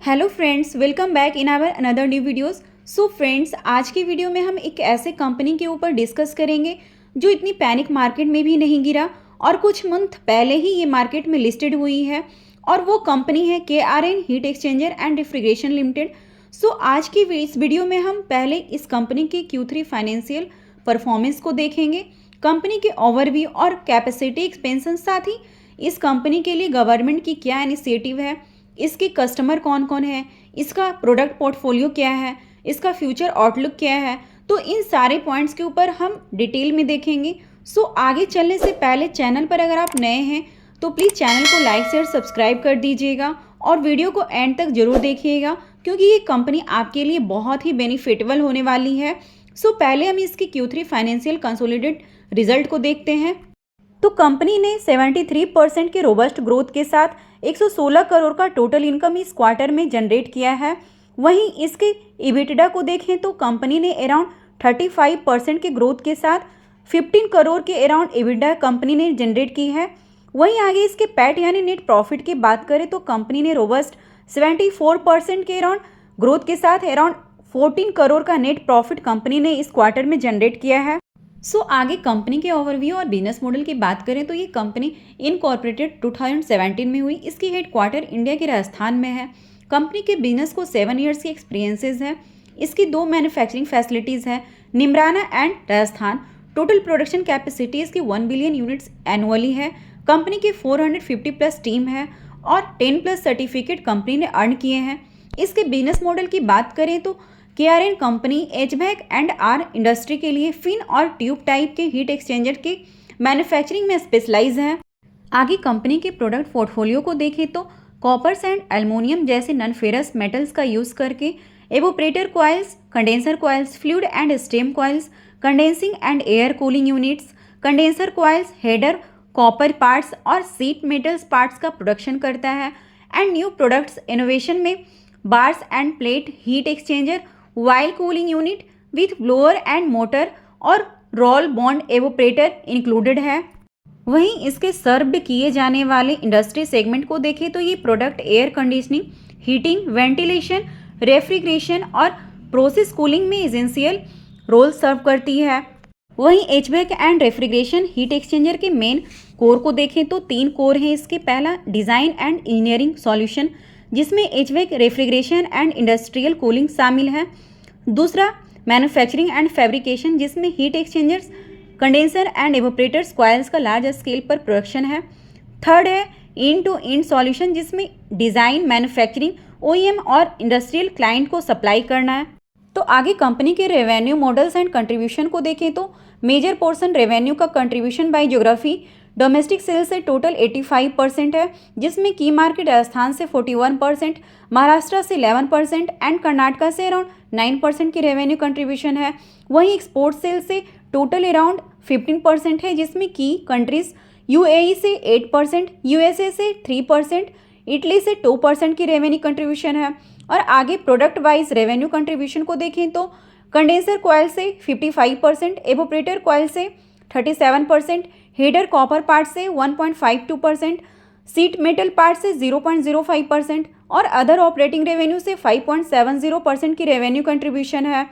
Hello friends, welcome back in our another new videos. So friends, आज की video में हम एक ऐसे कंपनी के ऊपर डिस्कस करेंगे जो इतनी पैनिक मार्केट में भी नहीं गिरा और कुछ मंथ पहले ही ये मार्केट में लिस्टेड हुई है और वो कंपनी है KRN heat exchanger and refrigeration limited. So आज की इस वीडियो में हम पहले इस कंपनी के Q3 फाइनेंशियल परफॉर्मेंस को देखेंगे, कंपनी के ओवरव्यू और कैपेसिटी एक्सपेंशन, साथ ही इस कंपनी के लिए गवर्नमेंट की क्या इनिशिएटिव है, इसके कस्टमर कौन कौन है, इसका प्रोडक्ट पोर्टफोलियो क्या है, इसका फ्यूचर आउटलुक क्या है। तो इन सारे पॉइंट्स के ऊपर हम डिटेल में देखेंगे। सो आगे चलने से पहले चैनल पर अगर आप नए हैं तो प्लीज़ चैनल को लाइक शेयर सब्सक्राइब कर दीजिएगा और वीडियो को एंड तक जरूर देखिएगा क्योंकि ये कंपनी आपके लिए बहुत ही बेनिफिटेबल होने वाली है। सो पहले हम इसकी Q3 फाइनेंशियल कंसोलिडेटेड रिजल्ट को देखते हैं। तो कंपनी ने 73% के रोबस्ट ग्रोथ के साथ 116 करोड़ का टोटल इनकम इस क्वार्टर में जनरेट किया है। वहीं इसके इबिटडा को देखें तो कंपनी ने अराउंड 35% के ग्रोथ के साथ 15 करोड़ के अराउंड इबिटडा कंपनी ने जनरेट की है। वहीं आगे इसके पैट यानी नेट प्रॉफिट की बात करें तो कंपनी ने रोबस्ट 74% के अराउंड ग्रोथ के साथ अराउंड 14 करोड़ का नेट प्रॉफिट कंपनी ने इस क्वार्टर में जनरेट किया है। सो आगे कंपनी के ओवरव्यू और बिजनेस मॉडल की बात करें तो ये कंपनी इनकॉर्पोरेटेड 2017 में हुई। इसकी हेडक्वार्टर इंडिया के राजस्थान में है। कंपनी के बिजनेस को 7 ईयर्स की एक्सपीरियंसेस है। इसकी 2 मैन्युफैक्चरिंग फैसिलिटीज़ है, Neemrana and Rajasthan. Total production capacity इसकी 1 बिलियन यूनिट्स एनुअली है। कंपनी की 450 प्लस टीम है और 10 प्लस सर्टिफिकेट कंपनी ने अर्न किए हैं। इसके बिजनेस मॉडल की बात करें तो KRN company HVAC and our industry के लिए फिन और ट्यूब टाइप के हीट एक्सचेंजर के मैन्युफैक्चरिंग में स्पेशलाइज है। आगे कंपनी के प्रोडक्ट पोर्टफोलियो को देखें तो कॉपर्स एंड एल्युमिनियम जैसे नॉन फेरस मेटल्स का यूज़ करके evaporator coils, condenser coils, fluid and steam coils, condensing and air cooling units, condenser coils, header, copper parts और सीट मेटल्स पार्ट्स का production करता है। एंड न्यू प्रोडक्ट्स इनोवेशन में bars end plate heat exchanger, while cooling unit with blower and motor और role bond evaporator included है। वहीं इसके सर्व किए जाने वाले इंडस्ट्री सेगमेंट को देखें तो ये product air conditioning, heating, ventilation, refrigeration और प्रोसेस कूलिंग में एसेंशियल रोल सर्व करती है। वहीं HVAC and refrigeration heat exchanger के मेन कोर को देखें तो 3 कोर हैं इसके। पहला डिज़ाइन एंड इंजीनियरिंग सॉल्यूशन जिसमें HVAC, refrigeration and industrial cooling शामिल है। दूसरा मैन्युफैक्चरिंग एंड फैब्रिकेशन जिसमें heat exchangers, condenser and evaporators coils का लार्ज स्केल पर प्रोडक्शन है। थर्ड है इन टू इन सॉल्यूशन जिसमें डिज़ाइन, मैन्युफैक्चरिंग, OEM और इंडस्ट्रियल क्लाइंट को सप्लाई करना है। तो आगे कंपनी के रेवेन्यू मॉडल्स एंड कंट्रीब्यूशन को देखें तो मेजर पोर्शन रेवेन्यू का contribution by geography domestic sales से टोटल 85% है जिसमें की मार्केट राजस्थान से 41%, महाराष्ट्र से 11% एंड कर्नाटका से अराउंड 9% की रेवेन्यू कंट्रीब्यूशन है। वहीं एक्सपोर्ट सेल्स से टोटल अराउंड 15% है जिसमें की कंट्रीज UAE से 8%, USA से 3%, इटली से 2% की रेवेन्यू कंट्रीब्यूशन है। और आगे प्रोडक्ट वाइज रेवेन्यू कंट्रीब्यूशन को देखें तो कंडेंसर कॉइल से 55%, एवोपरेटर कॉइल से 37%, हेडर कॉपर पार्ट से 1.52%, सीट मेटल पार्ट से 0.05% और अदर ऑपरेटिंग रेवेन्यू से 5.70% की रेवेन्यू कंट्रीब्यूशन है।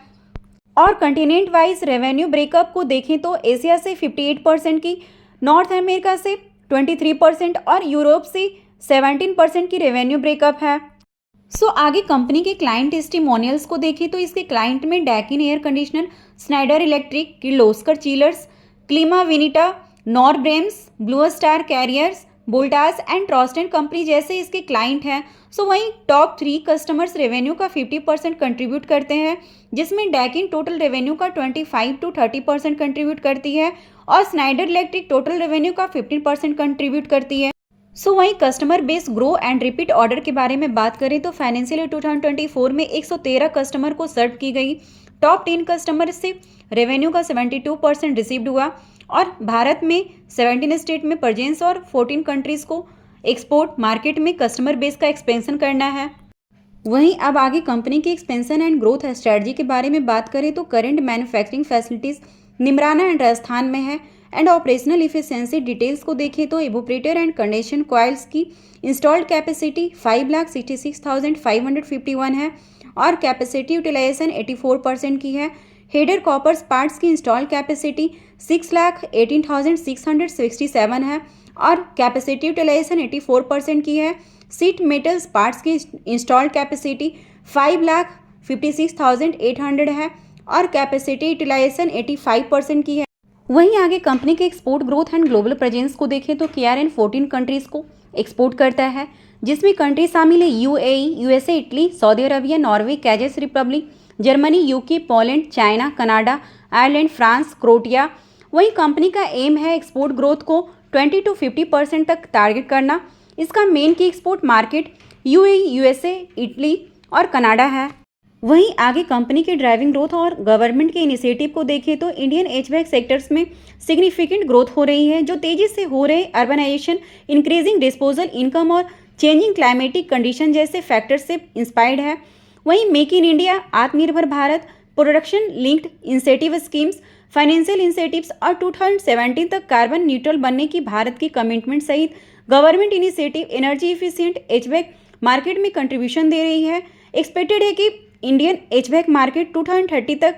और कंटिनेंट वाइज रेवेन्यू ब्रेकअप को देखें तो एशिया से 58% की, नॉर्थ अमेरिका से 23% और यूरोप से 17% की रेवेन्यू ब्रेकअप है। सो आगे कंपनी के क्लाइंट टेस्टिमोनियल्स को देखें तो इसके क्लाइंट में Daikin air conditioner, Schneider Electric, Kirloskar chillers, Climaveneta, नॉरब्रेम्स, Blue Star Carriers, Voltas and ट्रॉस्टेन कंपनी जैसे इसके क्लाइंट हैं। सो वहीं टॉप 3 कस्टमर्स रेवेन्यू का 50% कंट्रीब्यूट करते हैं जिसमें डैकिन टोटल रेवेन्यू का 25 to 30% कंट्रीब्यूट करती है और स्नाइडर इलेक्ट्रिक टोटल रेवेन्यू का 15% कंट्रीब्यूट करती है। सो वहीं customer base grow and repeat order के बारे में बात करें तो फाइनेंशियल ईयर 2024 में 113 कस्टमर को सर्व की गई। टॉप 10 कस्टमर से रेवेन्यू का 72% रिसीव्ड हुआ और भारत में 17 स्टेट में प्रेजेंस और 14 कंट्रीज़ को एक्सपोर्ट मार्केट में कस्टमर बेस का एक्सपेंशन करना है। वहीं अब आगे कंपनी की एक्सपेंशन एंड ग्रोथ स्ट्रेटजी के बारे में बात करें तो current manufacturing facilities Neemrana and Rajasthan में है एंड ऑपरेशनल इफिशिएंसी डिटेल्स को देखें तो इवोपरेटर एंड कंडेंसेशन कॉइल्स की इंस्टॉल्ड कैपेसिटी 5,66,551 है और कैपेसिटी यूटिलाइजेशन 84% की है। हेडर कॉपर्स पार्ट्स की इंस्टॉल्ड कैपेसिटी 6,18,667 है और कैपेसिटी यूटिलाइजेशन 84% की है। सीट मेटल्स पार्ट्स की इंस्टॉल्ड कैपेसिटी 5,56,800 है और कैपेसिटी यूटिलाइजेशन 85% की है। वहीं आगे कंपनी के export growth and global presence को देखें तो KRN 14 कंट्रीज़ को एक्सपोर्ट करता है, जिसमें कंट्री शामिल है UAE, USA, Italy, Saudi Arabia, Norway, Czech Republic, Germany, UK, Poland, China, Canada, Ireland, France, Croatia. वहीं कंपनी का एम है एक्सपोर्ट ग्रोथ को 20 to 50% तक टारगेट करना। इसका मेन की export market UAE, USA, Italy और कनाडा है। वहीं आगे कंपनी के ड्राइविंग ग्रोथ और गवर्नमेंट के इनिशिएटिव को देखें तो इंडियन HVAC सेक्टर्स में सिग्निफिकेंट ग्रोथ हो रही है, जो तेजी से हो रहे अर्बनाइजेशन, इंक्रीजिंग डिस्पोजल इनकम और चेंजिंग क्लाइमेटिक कंडीशन जैसे फैक्टर्स से इंस्पायर्ड है। वहीं मेक इन इंडिया, आत्मनिर्भर Bharat, production linked incentive schemes, financial incentives और 2017 तक कार्बन न्यूट्रल बनने की भारत की कमिटमेंट सहित government initiative energy efficient HVAC market में कंट्रीब्यूशन दे रही है। एक्सपेक्टेड है कि इंडियन HVAC मार्केट 2030 तक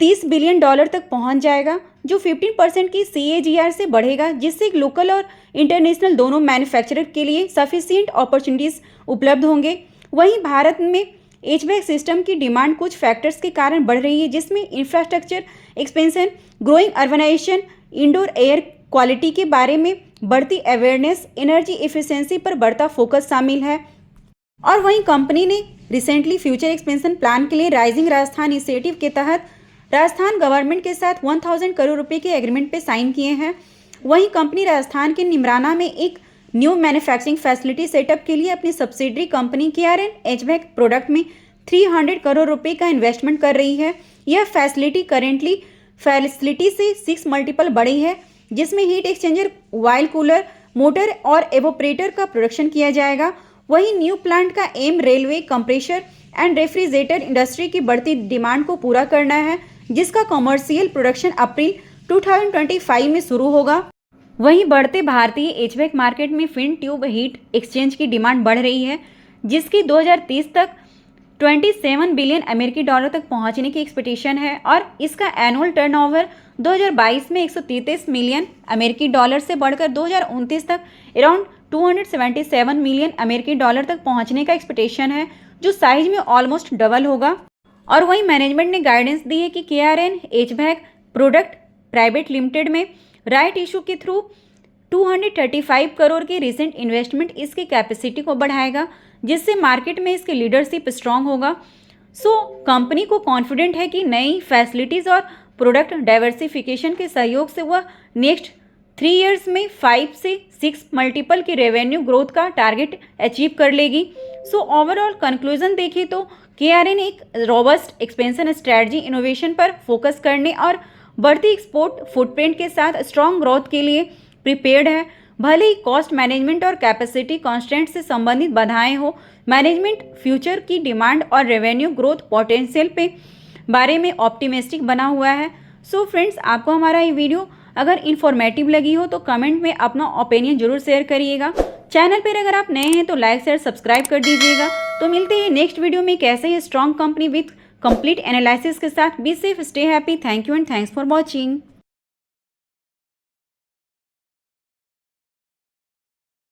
$30 बिलियन तक पहुंच जाएगा, जो 15% की CAGR से बढ़ेगा, जिससे लोकल और इंटरनेशनल दोनों मैन्युफैक्चरर के लिए सफिशिएंट अपॉर्चुनिटीज उपलब्ध होंगे। वहीं भारत में HVAC सिस्टम की डिमांड कुछ फैक्टर्स के कारण बढ़ रही है, जिसमें infrastructure expansion, growing urbanization, indoor air quality के बारे में बढ़ती अवेयरनेस, एनर्जी एफिशिएंसी पर बढ़ता फोकस शामिल है। और वहीं कंपनी ने रिसेंटली फ्यूचर एक्सपेंशन प्लान के लिए राइजिंग राजस्थान इनिशिएटिव के तहत राजस्थान गवर्नमेंट के साथ 1000 करोड़ रुपए के एग्रीमेंट पे साइन किए हैं। वहीं कंपनी राजस्थान के निमराना में एक न्यू मैन्युफैक्चरिंग फैसिलिटी सेटअप के लिए अपनी subsidiary company KRN HVAC product में 300 करोड़ रुपए का इन्वेस्टमेंट कर रही है। यह फैसिलिटी करेंटली फैसिलिटी से 6 मल्टीपल बड़ी है, जिसमें heat exchanger, oil cooler, motor और एवोपरेटर का प्रोडक्शन किया जाएगा। वहीं न्यू प्लांट का M railway, compressor and refrigerator industry की बढ़ती डिमांड को पूरा करना है, जिसका कमर्शियल प्रोडक्शन अप्रैल 2025 में शुरू होगा। वहीं बढ़ते भारतीय HVAC मार्केट में फिन ट्यूब हीट एक्सचेंज की डिमांड बढ़ रही है, जिसकी 2030 तक $27 बिलियन तक पहुंचने की एक्सपेक्टेशन है और इसका एनुअल टर्नओवर 2022 में $133 मिलियन से बढ़कर 2029 तक अराउंड $277 मिलियन तक पहुंचने का एक्सपेक्टेशन है, जो साइज में ऑलमोस्ट डबल होगा। और वहीं मैनेजमेंट ने गाइडेंस दी है कि KRN HVAC product private limited में राइट इशू के थ्रू 235 करोड़ की रिसेंट इन्वेस्टमेंट इसकी कैपेसिटी को बढ़ाएगा, जिससे मार्केट में इसकी लीडरशिप स्ट्रांग होगा। कंपनी को कॉन्फिडेंट है कि नई फैसिलिटीज़ और प्रोडक्ट डाइवर्सिफिकेशन के सहयोग से वह नेक्स्ट 3 इयर्स में 5 से 6 मल्टीपल की रेवेन्यू ग्रोथ का टारगेट अचीव कर लेगी। ओवरऑल कंक्लूजन देखें तो KRN एक रोबस्ट एक्सपेंशन स्ट्रैटेजी इनोवेशन पर फोकस करने और बढ़ती एक्सपोर्ट फुटप्रिंट के साथ स्ट्रॉन्ग ग्रोथ के लिए प्रिपेयर्ड है। भले ही कॉस्ट मैनेजमेंट और कैपेसिटी कॉन्स्टेंट से संबंधित बाधाएं हो, मैनेजमेंट फ्यूचर की डिमांड और रेवेन्यू ग्रोथ पोटेंशियल पे बारे में ऑप्टिमिस्टिक बना हुआ है। फ्रेंड्स, आपको हमारा ये वीडियो अगर इन्फॉर्मेटिव लगी हो तो कमेंट में अपना ओपिनियन जरूर शेयर करिएगा। चैनल पर अगर आप नए हैं तो लाइक शेयर सब्सक्राइब कर दीजिएगा। तो मिलते हैं नेक्स्ट वीडियो में कैसे ही strong company with complete analysis के साथ। Be safe, stay happy, thank you and thanks for watching.